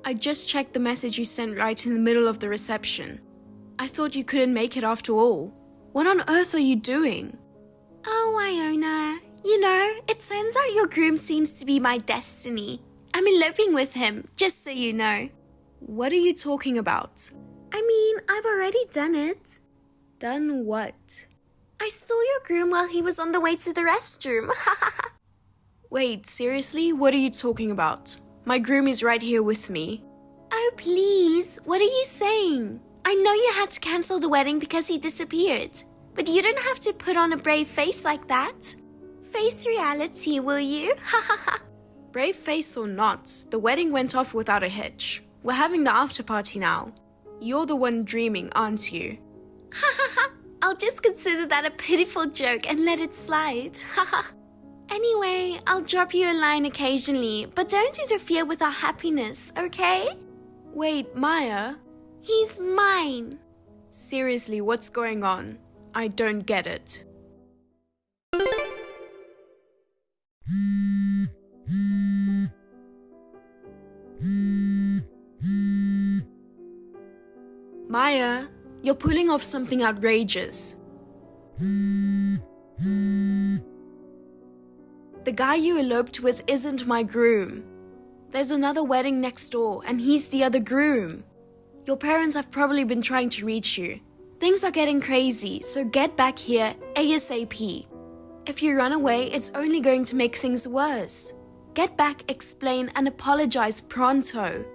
I just checked the message you sent right in the middle of the reception. I thought you couldn't make it after all. What on earth are you doing? Oh, Wyona. You know, it turns out your groom seems to be my destiny. I'm eloping with him, just so you know. What are you talking about? I mean, I've already done it. Done what? I saw your groom while he was on the way to the restroom. Wait, seriously? What are you talking about? My groom is right here with me. Oh, please. What are you saying? I know you had to cancel the wedding because he disappeared. But you don't have to put on a brave face like that. Face reality, will you? Brave face or not, the wedding went off without a hitch. We're having the after party now. You're the one dreaming, aren't you? I'll just consider that a pitiful joke and let it slide. Anyway, I'll drop you a line occasionally, but don't interfere with our happiness, okay? Wait, Maya, He's mine. Seriously, what's going on? I don't get it. Maya, you're pulling off something outrageous. The guy you eloped with isn't my groom. There's another wedding next door, and he's the other groom. Your parents have probably been trying to reach you. Things are getting crazy, so get back here ASAP. If you run away, it's only going to make things worse. Get back, explain, and apologize pronto.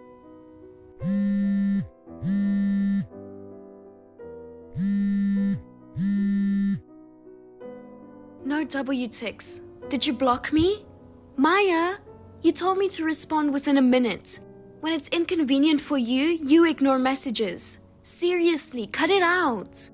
No W ticks. Did you block me? Maya, you told me to respond within a minute. When it's inconvenient for you, you ignore messages. Seriously, cut it out.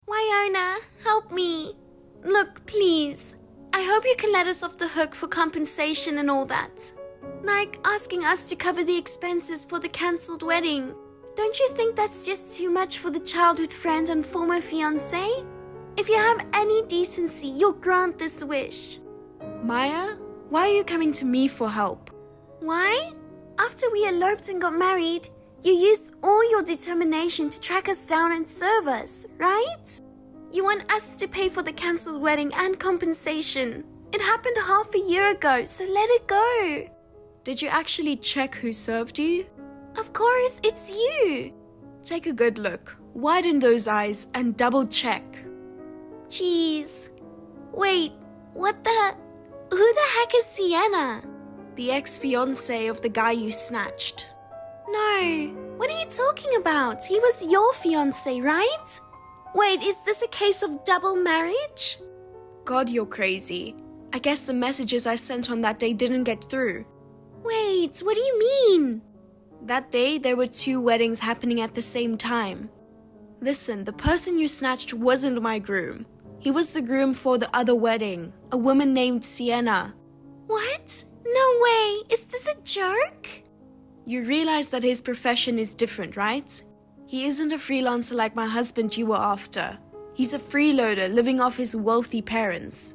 Wyona, help me. Look, please. I hope you can let us off the hook for compensation and all that. Like asking us to cover the expenses for the cancelled wedding. Don't you think that's just too much for the childhood friend and former fiancé? If you have any decency, you'll grant this wish. Maya, why are you coming to me for help? Why? After we eloped and got married, you used all your determination to track us down and serve us, right? You want us to pay for the cancelled wedding and compensation. It happened half a year ago, so let it go. Did you actually check who served you? Of course, it's you. Take a good look, widen those eyes, and double check. Jeez. Wait, what the... Who the heck is Sienna? The ex-fiancé of the guy you snatched. No, what are you talking about? He was your fiancé, right? Wait, is this a case of double marriage? God, you're crazy. I guess the messages I sent on that day didn't get through. Wait, what do you mean? That day, there were 2 weddings happening at the same time. Listen, the person you snatched wasn't my groom. He was the groom for the other wedding, a woman named Sienna. What? No way, is this a joke? You realize that his profession is different, right? He isn't a freelancer like my husband you were after. He's a freeloader living off his wealthy parents.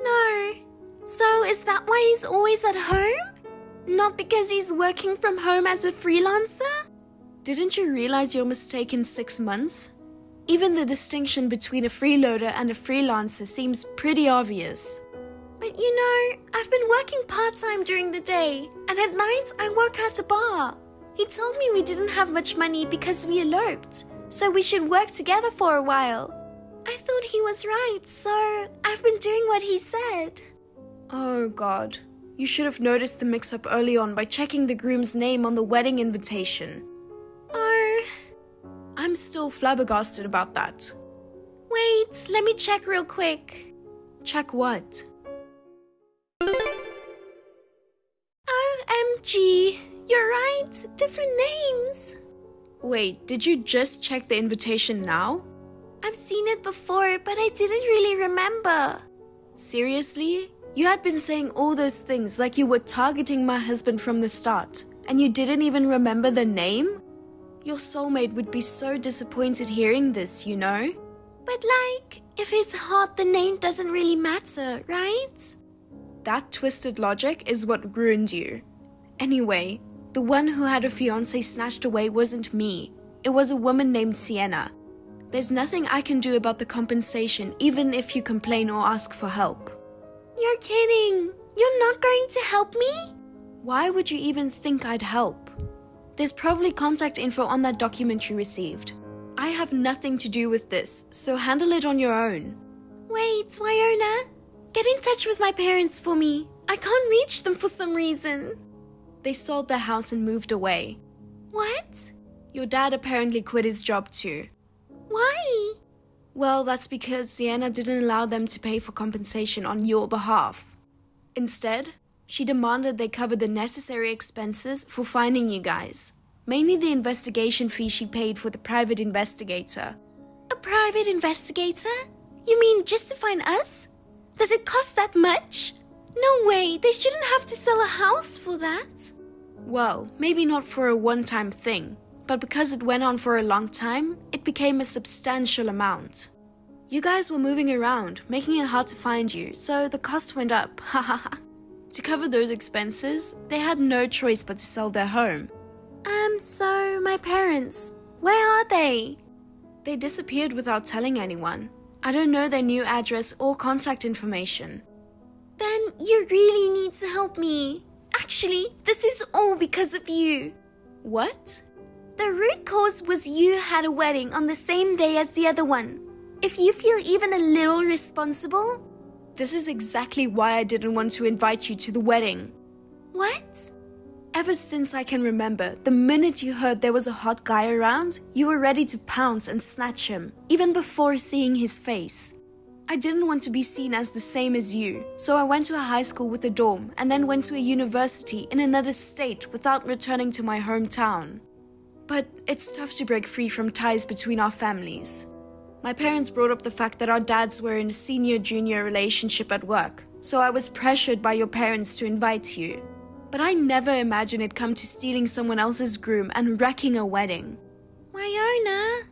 No. So is that why he's always at home? Not because he's working from home as a freelancer? Didn't you realize your mistake in 6 months? Even the distinction between a freeloader and a freelancer seems pretty obvious. But you know, I've been working part-time during the day, and at night I work at a bar. He told me we didn't have much money because we eloped, so we should work together for a while. I thought he was right, so I've been doing what he said. Oh God, you should have noticed the mix-up early on by checking the groom's name on the wedding invitation. Oh. I'm still flabbergasted about that. Wait, let me check real quick. Check what? OMG, you're right, different names. Wait, did you just check the invitation now? I've seen it before, but I didn't really remember. Seriously? You had been saying all those things like you were targeting my husband from the start, and you didn't even remember the name? Your soulmate would be so disappointed hearing this, you know? But like, if it's hot, the name doesn't really matter, right? That twisted logic is what ruined you. Anyway, the one who had a fiancé snatched away wasn't me. It was a woman named Sienna. There's nothing I can do about the compensation, even if you complain or ask for help. You're kidding. You're not going to help me? Why would you even think I'd help? There's probably contact info on that document you received. I have nothing to do with this, so handle it on your own. Wait, Wyona. Get in touch with my parents for me. I can't reach them for some reason. They sold their house and moved away. What? Your dad apparently quit his job too. Why? Well, that's because Sienna didn't allow them to pay for compensation on your behalf. Instead, she demanded they cover the necessary expenses for finding you guys, mainly the investigation fee she paid for the private investigator. A private investigator? You mean just to find us? Does it cost that much? No way, they shouldn't have to sell a house for that. Well, maybe not for a one-time thing, but because it went on for a long time, it became a substantial amount. You guys were moving around, making it hard to find you, so the cost went up, hahaha. To cover those expenses, they had no choice but to sell their home. So my parents, where are they? They disappeared without telling anyone. I don't know their new address or contact information. Then you really need to help me. Actually, this is all because of you. What? The root cause was you had a wedding on the same day as the other one. If you feel even a little responsible... This is exactly why I didn't want to invite you to the wedding. What? Ever since I can remember, the minute you heard there was a hot guy around, you were ready to pounce and snatch him, even before seeing his face. I didn't want to be seen as the same as you, so I went to a high school with a dorm and then went to a university in another state without returning to my hometown. But it's tough to break free from ties between our families. My parents brought up the fact that our dads were in a senior-junior relationship at work, so I was pressured by your parents to invite you. But I never imagined it'd come to stealing someone else's groom and wrecking a wedding. Wyona?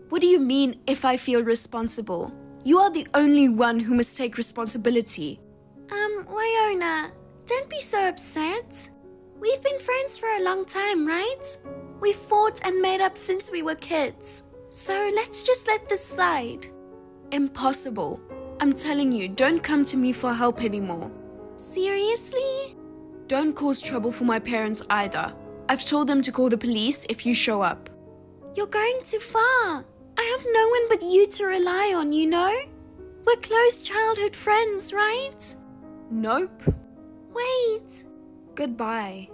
What do you mean, if I feel responsible? You are the only one who must take responsibility. Wyona, don't be so upset. We've been friends for a long time, right? We fought and made up since we were kids. So let's just let this slide. Impossible. I'm telling you, don't come to me for help anymore. Seriously? Don't cause trouble for my parents either. I've told them to call the police if you show up. You're going too far. I have no one but you to rely on, you know? We're close childhood friends, right? Nope. Wait. Goodbye.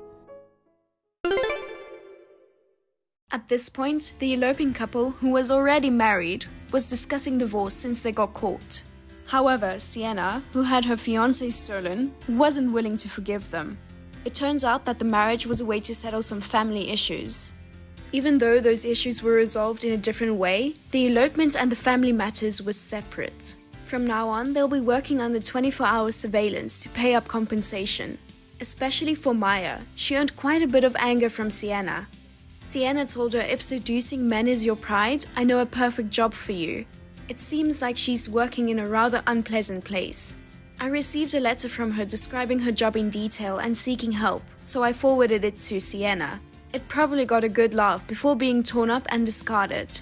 At this point, the eloping couple, who was already married, was discussing divorce since they got caught. However, Sienna, who had her fiancé stolen, wasn't willing to forgive them. It turns out that the marriage was a way to settle some family issues. Even though those issues were resolved in a different way, the elopement and the family matters were separate. From now on, they'll be working under 24-hour surveillance to pay up compensation. Especially for Maya, she earned quite a bit of anger from Sienna. Sienna told her, if seducing men is your pride, I know a perfect job for you. It seems like she's working in a rather unpleasant place. I received a letter from her describing her job in detail and seeking help, so I forwarded it to Sienna. It probably got a good laugh before being torn up and discarded.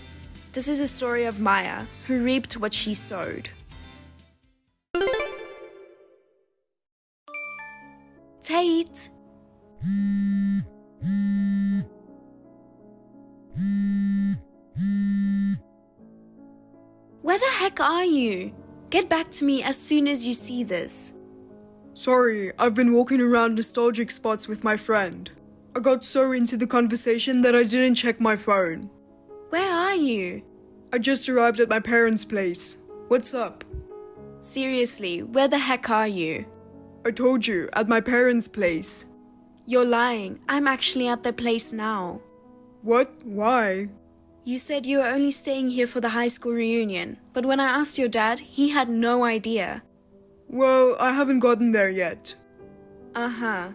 This is a story of Maya, who reaped what she sowed. Tate. Where the heck are you? Get back to me as soon as you see this. Sorry, I've been walking around nostalgic spots with my friend. I got so into the conversation that I didn't check my phone. Where are you? I just arrived at my parents' place. What's up? Seriously, where the heck are you? I told you, at my parents' place. You're lying. I'm actually at their place now. What? Why? You said you were only staying here for the high school reunion, but when I asked your dad, he had no idea. Well, I haven't gotten there yet. Uh-huh.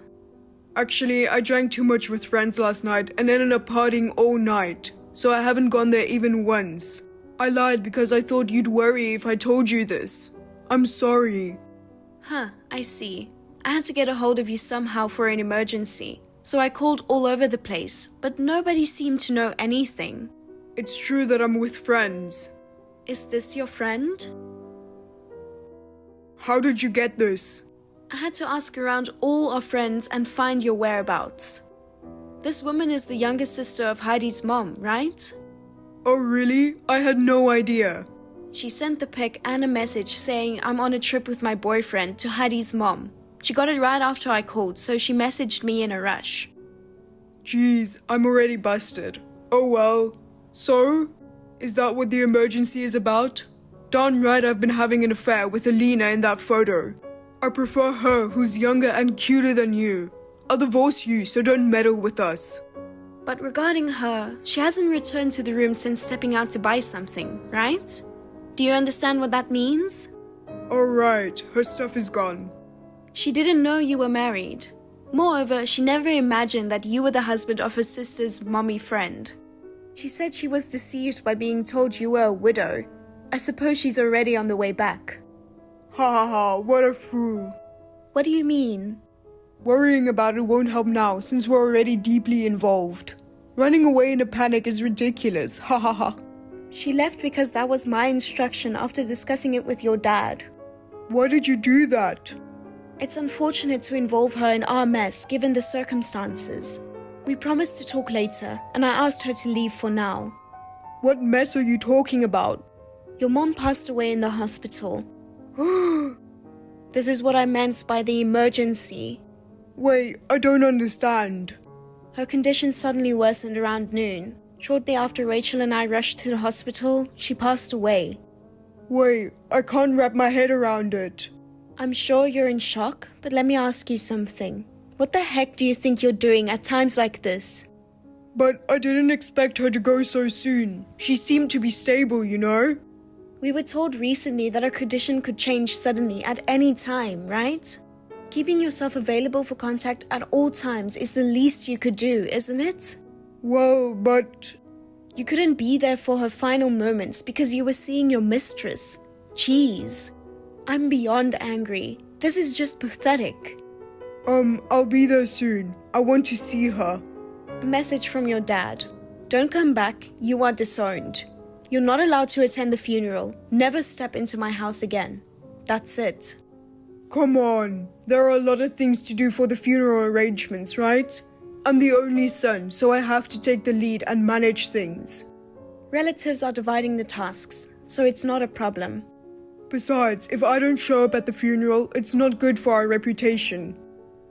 Actually, I drank too much with friends last night and ended up partying all night, so I haven't gone there even once. I lied because I thought you'd worry if I told you this. I'm sorry. Huh, I see. I had to get a hold of you somehow for an emergency, so I called all over the place, but nobody seemed to know anything. It's true that I'm with friends. Is this your friend? How did you get this? I had to ask around all our friends and find your whereabouts. This woman is the younger sister of Heidi's mom, right? Oh really? I had no idea. She sent the pic and a message saying I'm on a trip with my boyfriend to Heidi's mom. She got it right after I called, so she messaged me in a rush. Jeez, I'm already busted. Oh well. So? Is that what the emergency is about? Darn right I've been having an affair with Alina in that photo. I prefer her who's younger and cuter than you. I'll divorce you, so don't meddle with us. But regarding her, she hasn't returned to the room since stepping out to buy something, right? Do you understand what that means? Alright, her stuff is gone. She didn't know you were married. Moreover, she never imagined that you were the husband of her sister's mommy friend. She said she was deceived by being told you were a widow. I suppose she's already on the way back. Ha ha ha, what a fool. What do you mean? Worrying about it won't help now since we're already deeply involved. Running away in a panic is ridiculous, ha ha ha. She left because that was my instruction after discussing it with your dad. Why did you do that? It's unfortunate to involve her in our mess given the circumstances. We promised to talk later, and I asked her to leave for now. What mess are you talking about? Your mom passed away in the hospital. This is what I meant by the emergency. Wait, I don't understand. Her condition suddenly worsened around noon. Shortly after Rachel and I rushed to the hospital, she passed away. Wait, I can't wrap my head around it. I'm sure you're in shock, but let me ask you something. What the heck do you think you're doing at times like this? But I didn't expect her to go so soon. She seemed to be stable, you know? We were told recently that her condition could change suddenly at any time, right? Keeping yourself available for contact at all times is the least you could do, isn't it? Well, but... You couldn't be there for her final moments because you were seeing your mistress. Jeez. I'm beyond angry. This is just pathetic. I'll be there soon. I want to see her. A message from your dad. Don't come back. You are disowned. You're not allowed to attend the funeral. Never step into my house again. That's it. Come on. There are a lot of things to do for the funeral arrangements, right? I'm the only son, so I have to take the lead and manage things. Relatives are dividing the tasks, so it's not a problem. Besides, if I don't show up at the funeral, it's not good for our reputation.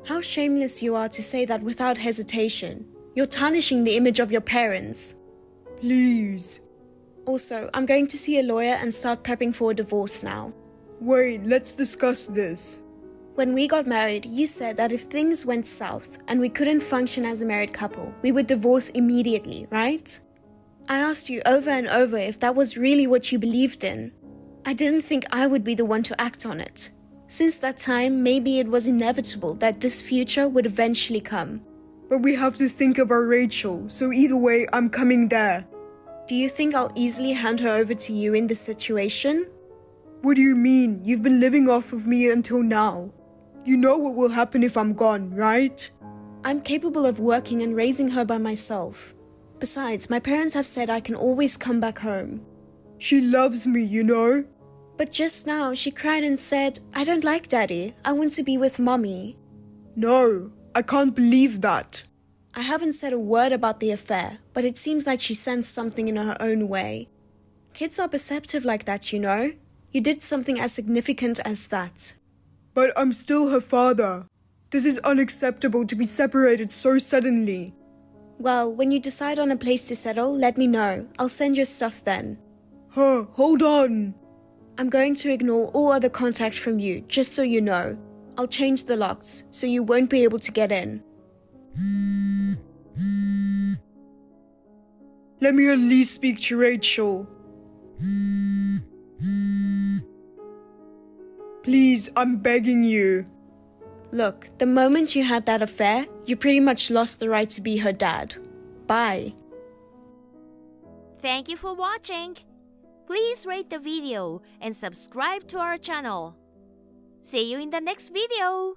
How shameless you are to say that without hesitation. You're tarnishing the image of your parents. Please. Also, I'm going to see a lawyer and start prepping for a divorce now. Wait, let's discuss this. When we got married, you said that if things went south and we couldn't function as a married couple, we would divorce immediately, right? I asked you over and over if that was really what you believed in. I didn't think I would be the one to act on it. Since that time, maybe it was inevitable that this future would eventually come. But we have to think of our Rachel, so either way, I'm coming there. Do you think I'll easily hand her over to you in this situation? What do you mean? You've been living off of me until now. You know what will happen if I'm gone, right? I'm capable of working and raising her by myself. Besides, my parents have said I can always come back home. She loves me, you know? But just now, she cried and said, I don't like Daddy. I want to be with Mommy. No, I can't believe that. I haven't said a word about the affair, but it seems like she sensed something in her own way. Kids are perceptive like that, you know? You did something as significant as that. But I'm still her father. This is unacceptable to be separated so suddenly. Well, when you decide on a place to settle, let me know. I'll send your stuff then. Hold on. I'm going to ignore all other contact from you, just so you know. I'll change the locks, so you won't be able to get in. Let me at least speak to Rachel. Please, I'm begging you. Look, the moment you had that affair, you pretty much lost the right to be her dad. Bye. Thank you for watching. Please rate the video and subscribe to our channel. See you in the next video.